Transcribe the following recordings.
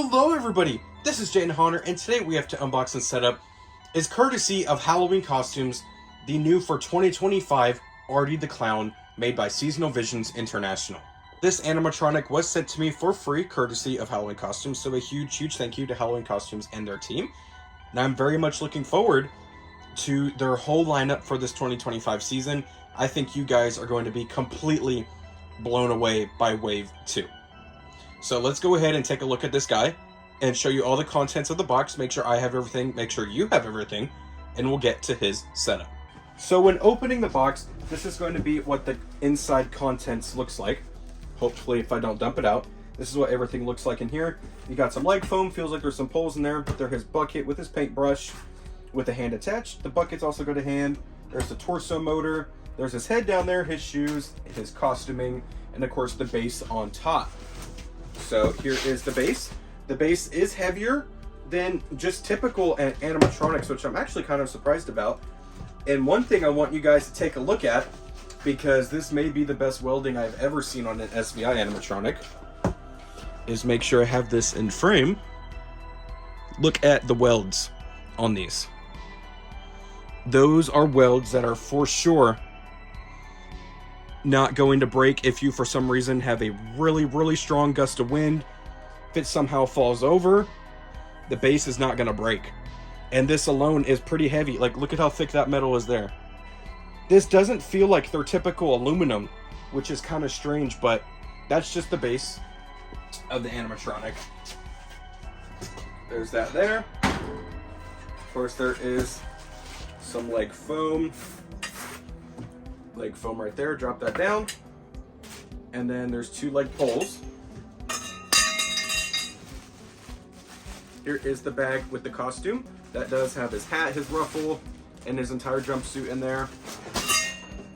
Hello everybody, this is Jayden, and today we have to unbox and set up is courtesy of Halloween Costumes, the new for 2025 Arty the Clown made by Seasonal Visions International. This animatronic was sent to me for free courtesy of Halloween Costumes, so a huge thank you to Halloween Costumes and their team. And I'm very much looking forward to their whole lineup for this 2025 season. I think you guys are going to be completely blown away by Wave 2. So let's go ahead and take a look at this guy and show you all the contents of the box, make sure I have everything, make sure you have everything, and we'll get to his setup. So when opening the box, this is going to be what the inside contents looks like. Hopefully, if I don't dump it out, this is what everything looks like in here. You got some leg foam, feels like there's some poles in there. There's his bucket with his paintbrush with the hand attached. The buckets also go to hand. There's the torso motor. There's his head down there, his shoes, his costuming, and of course the base on top. So here is the base. The base is heavier than just typical animatronics, which I'm actually kind of surprised about. And one thing I want you guys to take a look at, because this may be the best welding I've ever seen on an SVI animatronic, is make sure I have this in frame. Look at the welds on these. Those are welds that are for sure not going to break if you for some reason have a really strong gust of wind. If it somehow falls over, the base is not going to break. And this alone is pretty heavy. Like, look at how thick that metal is there. This doesn't feel like their typical aluminum, which is kind of strange, but that's just the base of the animatronic. There's that there. Of course, there is some leg foam. Leg foam right there, drop that down. And then there's two leg poles. Here is the bag with the costume. That does have his hat, his ruffle, and his entire jumpsuit in there.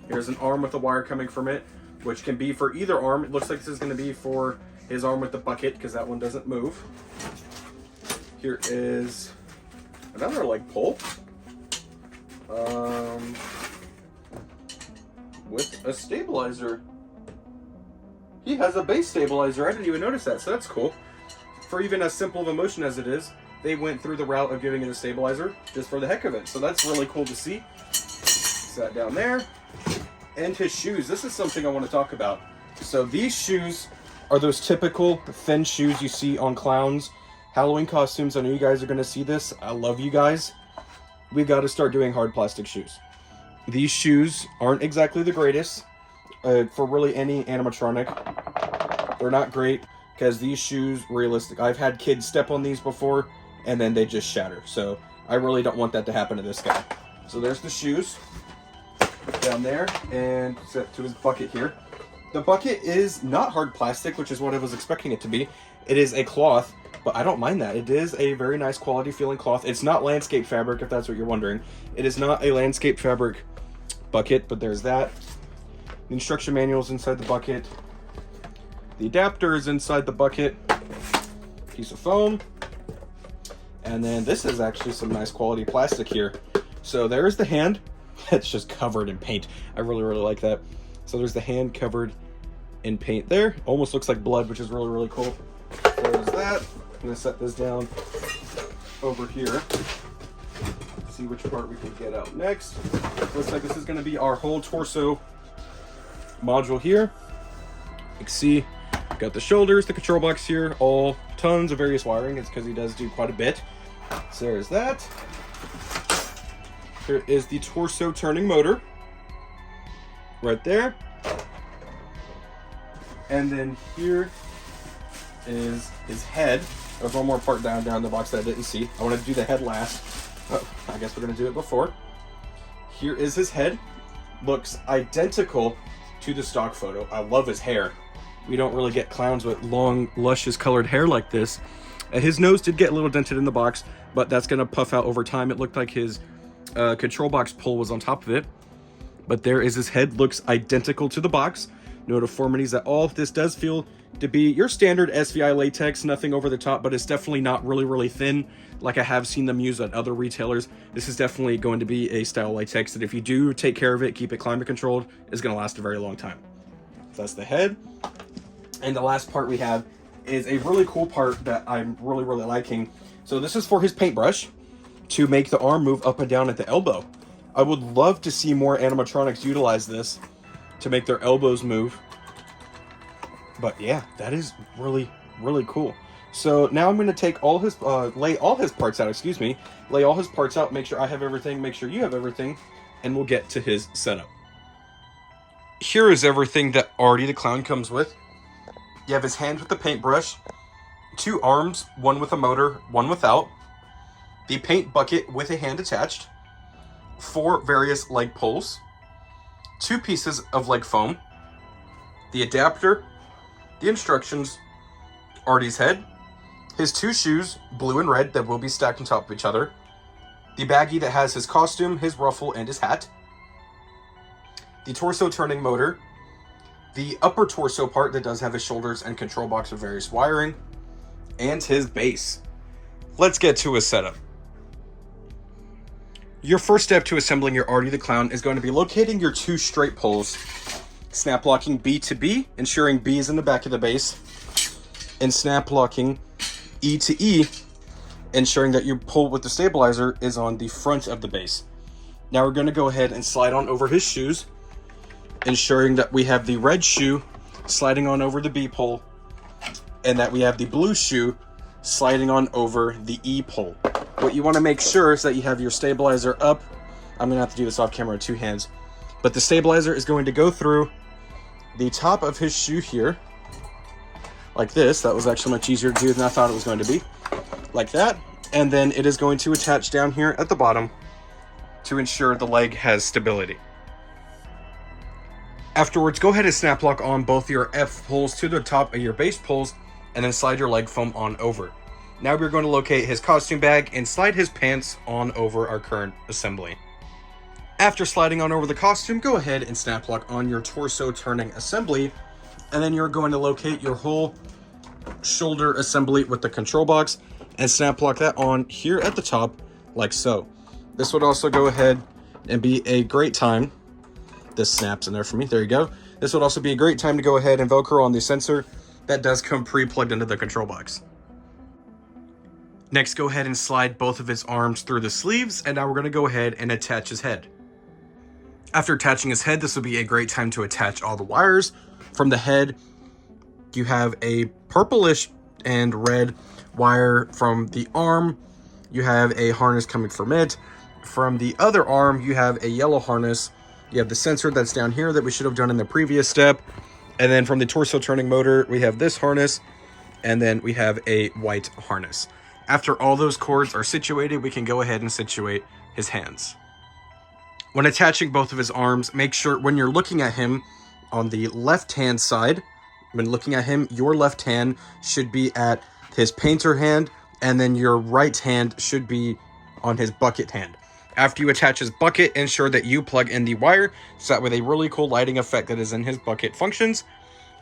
Here's an arm with a wire coming from it, which can be for either arm. It looks like this is going to be for his arm with the bucket, because that one doesn't move. Here is another leg pole. With a stabilizer. He has a base stabilizer. I didn't even notice that, so that's cool. For even as simple of a motion as it is, they went through the route of giving it a stabilizer just for the heck of it. So that's really cool to see. Set down there. And his shoes. This is something I want to talk about. So these shoes are those typical thin shoes you see on clowns. Halloween Costumes, I know you guys are going to see this. I love you guys. We've got to start doing hard plastic shoes. These shoes aren't exactly the greatest for really any animatronic. They're not great because these shoes, realistic. I've had kids step on these before and then they just shatter. So I really don't want that to happen to this guy. So there's the shoes down there and set to his bucket here. The bucket is not hard plastic, which is what I was expecting it to be. It is a cloth, but I don't mind that. It is a very nice quality feeling cloth. It's not landscape fabric, if that's what you're wondering. It is not a landscape fabric bucket, but there's that. The instruction manual is inside the bucket. The adapter is inside the bucket. Piece of foam. And then this is actually some nice quality plastic here. So there's the hand. It's just covered in paint. I really like that. So there's the hand covered in paint there. Almost looks like blood, which is really cool. There's that. I'm gonna set this down over here. See which part we can get out next. Looks like this is going to be our whole torso module here. You can see, got the shoulders, the control box here, all tons of various wiring. It's because he does do quite a bit. So there's that. Here is the torso turning motor. Right there. And then here is his head. There's one more part down the box that I didn't see. I wanted to do the head last. Oh, I guess we're going to do it before. Here is his head. Looks identical to the stock photo. I love his hair. We don't really get clowns with long, luscious colored hair like this. His nose did get a little dented in the box, but that's going to puff out over time. It looked like his control box pull was on top of it. But there is his head. Looks identical to the box. No deformities at all. This does feel to be your standard SVI latex, nothing over the top, but it's definitely not really thin like I have seen them use at other retailers. This is definitely going to be a style latex that if you do take care of it, keep it climate controlled, is going to last a very long time. So that's the head. And the last part we have is a really cool part that I'm really liking. So this is for his paintbrush to make the arm move up and down at the elbow. I would love to see more animatronics utilize this to make their elbows move. But yeah, that is really cool. So now I'm going to take all his, lay all his parts out, lay all his parts out, make sure I have everything, make sure you have everything, and we'll get to his setup. Here is everything that Arty the clown comes with. You have his hand with the paintbrush, 2 arms, one with a motor, one without, the paint bucket with a hand attached, 4 various leg poles, 2 pieces of leg foam, the adapter, the instructions, Arty's head, his 2 shoes, blue and red, that will be stacked on top of each other, the baggie that has his costume, his ruffle, and his hat, the torso turning motor, the upper torso part that does have his shoulders and control box with various wiring, and his base. Let's get to his setup. Your first step to assembling your Arty the Clown is going to be locating your 2 straight poles, snap locking B to B, ensuring B is in the back of the base, and snap locking E to E, ensuring that your pull with the stabilizer is on the front of the base. Now we're going to go ahead and slide on over his shoes, ensuring that we have the red shoe sliding on over the B pole, and that we have the blue shoe sliding on over the E pole. What you want to make sure is that you have your stabilizer up. I'm going to have to do this off camera with 2 hands. But the stabilizer is going to go through the top of his shoe here, like this. That was actually much easier to do than I thought it was going to be. Like that. And then it is going to attach down here at the bottom to ensure the leg has stability. Afterwards, go ahead and snap lock on both your F poles to the top of your base poles, and then slide your leg foam on over. Now we're going to locate his costume bag and slide his pants on over our current assembly. After sliding on over the costume, go ahead and snap lock on your torso turning assembly, and then you're going to locate your whole shoulder assembly with the control box and snap lock that on here at the top, like so. This would also go ahead and be a great time. This snaps in there for me. There you go. This would also be a great time to go ahead and Velcro on the sensor that does come pre-plugged into the control box. Next, go ahead and slide both of his arms through the sleeves, and now we're going to go ahead and attach his head. After attaching his head, this will be a great time to attach all the wires. From the head, you have a purplish and red wire from the arm. You have a harness coming from it. From the other arm, you have a yellow harness. You have the sensor that's down here that we should have done in the previous step. And then from the torso turning motor, we have this harness. And then we have a white harness. After all those cords are situated, we can go ahead and situate his hands. When attaching both of his arms, make sure when you're looking at him on the left-hand side, when looking at him, your left hand should be at his painter hand, and then your right hand should be on his bucket hand. After you attach his bucket, ensure that you plug in the wire so that with a really cool lighting effect that is in his bucket functions,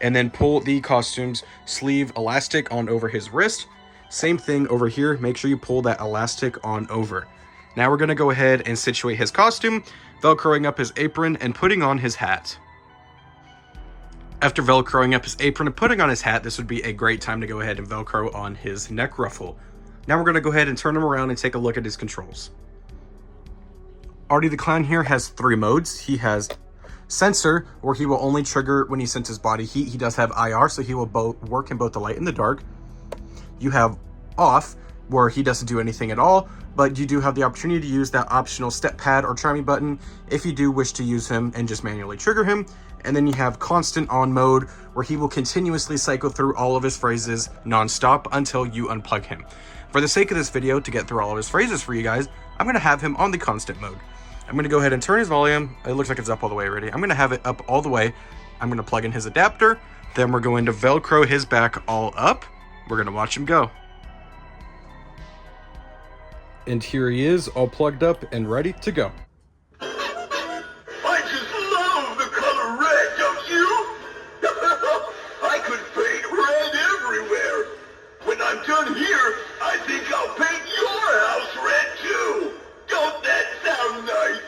and then pull the costume's sleeve elastic on over his wrist. Same thing over here, make sure you pull that elastic on over. Now we're going to go ahead and situate his costume, Velcroing up his apron and putting on his hat. After Velcroing up his apron and putting on his hat, this would be a great time to go ahead and Velcro on his neck ruffle. Now we're going to go ahead and turn him around and take a look at his controls. Arty the Clown here has 3 modes. He has sensor, where he will only trigger when he senses body heat. He does have IR, so he will work in both the light and the dark. You have off, where he doesn't do anything at all, but you do have the opportunity to use that optional step pad or charming button if you do wish to use him and just manually trigger him. And then you have constant on mode, where he will continuously cycle through all of his phrases non-stop until you unplug him. For the sake of this video, to get through all of his phrases for you guys, I'm going to have him on the constant mode. I'm going to go ahead and turn his volume. It looks like it's up all the way already. I'm going to have it up all the way. I'm going to plug in his adapter. Then we're going to Velcro his back all up. We're going to watch him go. And here he is, all plugged up and ready to go. I just love the color red, don't you? I could paint red everywhere. When I'm done here, I think I'll paint your house red too. Don't that sound nice?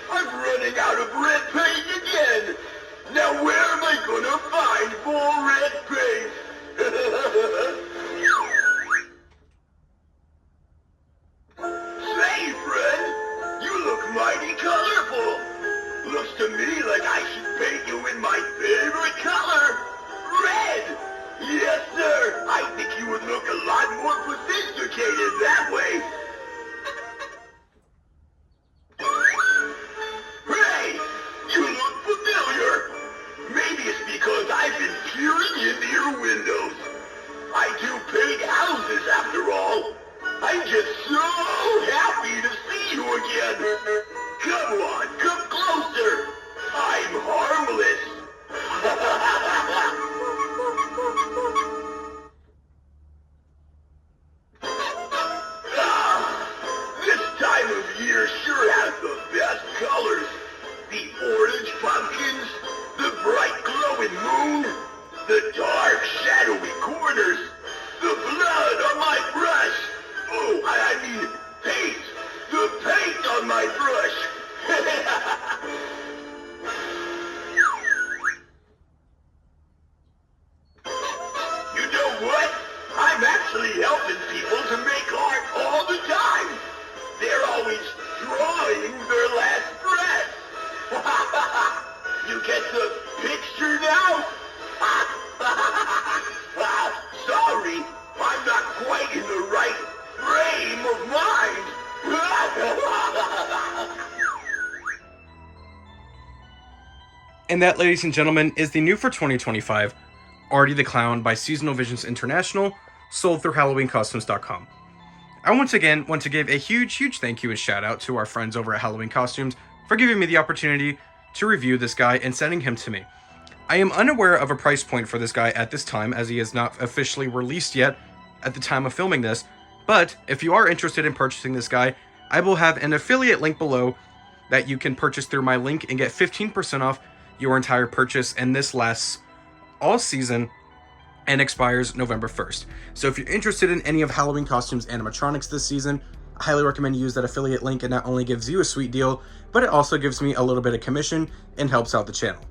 I'm running out of red paint again. Now where am I gonna find more red paint? paint houses after all. I'm just so happy to see you again. Come on, come closer. I'm harmless. This time of year sure has the best colors. The orange pumpkins, the bright glowing moon, the dark shadowy corners, the blood on my brush. Oh, I mean paint. The paint on my brush. You know what? I'm actually helping people to make art all the time. They're always drawing their last breath. You get the picture now? Sorry, I'm not quite in the right frame of mind. And that, ladies and gentlemen, is the new for 2025 Arty the Clown by Seasonal Visions International, sold through HalloweenCostumes.com. I once again want to give a huge thank you and shout out to our friends over at Halloween Costumes for giving me the opportunity to review this guy and sending him to me. I am unaware of a price point for this guy at this time, as he is not officially released yet at the time of filming this, but if you are interested in purchasing this guy, I will have an affiliate link below that you can purchase through my link and get 15% off your entire purchase, and this lasts all season and expires November 1st. So if you're interested in any of Halloween Costumes animatronics this season, I highly recommend you use that affiliate link. It not only gives you a sweet deal, but it also gives me a little bit of commission and helps out the channel.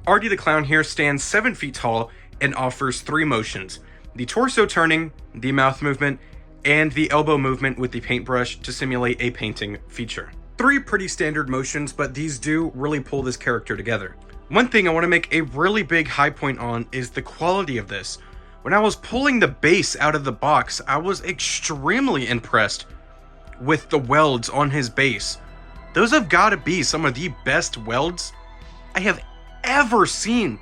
Arty the Clown here stands 7 feet tall and offers 3 motions: the torso turning, the mouth movement, and the elbow movement with the paintbrush to simulate a painting feature. 3 pretty standard motions, but these do really pull this character together. One thing I want to make a really big high point on is the quality of this. When I was pulling the base out of the box, I was extremely impressed with the welds on his base. Those have got to be some of the best welds I have ever seen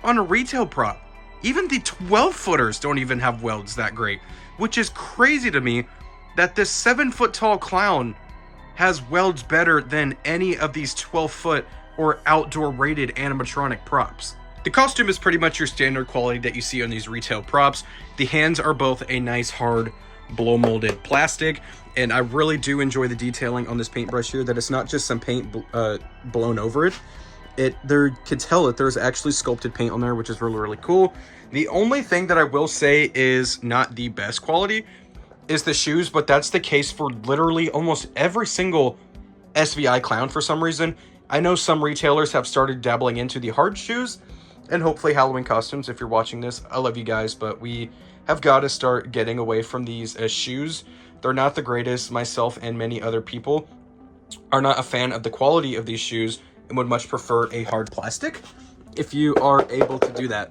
on a retail prop. Even the 12-footers don't even have welds that great, which is crazy to me that this 7-foot tall clown has welds better than any of these 12-foot or outdoor rated animatronic props. The costume is pretty much your standard quality that you see on these retail props. The hands are both a nice hard blow molded plastic, and I really do enjoy the detailing on this paintbrush here, that it's not just some paint blown over it. There could tell that there's actually sculpted paint on there, which is really cool. The only thing that I will say is not the best quality is the shoes, but that's the case for literally almost every single SVI clown for some reason. I know some retailers have started dabbling into the hard shoes, and hopefully Halloween Costumes, if you're watching this, I love you guys, but we have got to start getting away from these shoes. They're not the greatest. Myself and many other people are not a fan of the quality of these shoes and would much prefer a hard plastic if you are able to do that.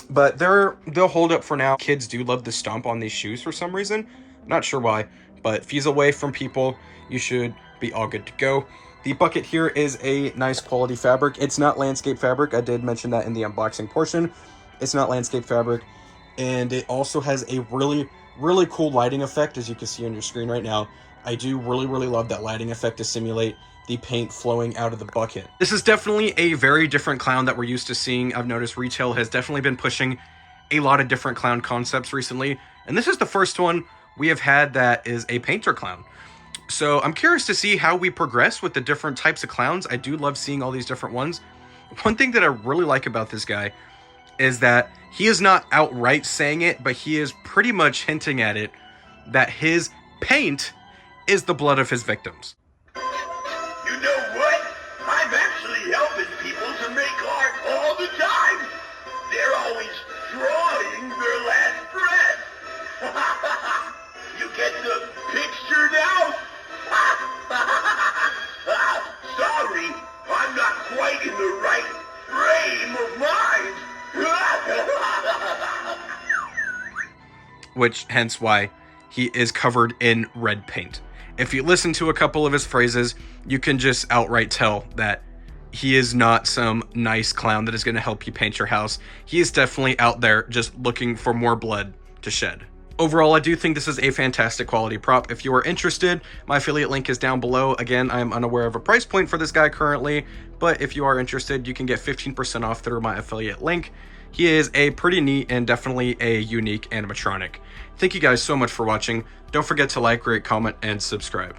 But they'll hold up for now. Kids do love the stomp on these shoes for some reason. Not sure why, but if he's away from people, you should be all good to go. The bucket here is a nice quality fabric. It's not landscape fabric. I did mention that in the unboxing portion. It's not landscape fabric. And it also has a really cool lighting effect, as you can see on your screen right now. I do really love that lighting effect to simulate the paint flowing out of the bucket. This is definitely a very different clown that we're used to seeing. I've noticed retail has definitely been pushing a lot of different clown concepts recently, and this is the first one we have had that is a painter clown. So I'm curious to see how we progress with the different types of clowns. I do love seeing all these different ones. One thing that I really like about this guy is that he is not outright saying it, but he is pretty much hinting at it, that his paint is the blood of his victims. You know what? I'm actually helping people to make art all the time. They're always drawing their last breath. You get the picture now? Sorry, I'm not quite in the right frame of mind. Which, hence why he is covered in red paint. If you listen to a couple of his phrases, you can just outright tell that he is not some nice clown that is going to help you paint your house. He is definitely out there just looking for more blood to shed. Overall, I do think this is a fantastic quality prop. If you are interested, my affiliate link is down below. Again, I'm unaware of a price point for this guy currently, but if you are interested, you can get 15% off through my affiliate link. He is a pretty neat and definitely a unique animatronic. Thank you guys so much for watching. Don't forget to like, rate, comment, and subscribe.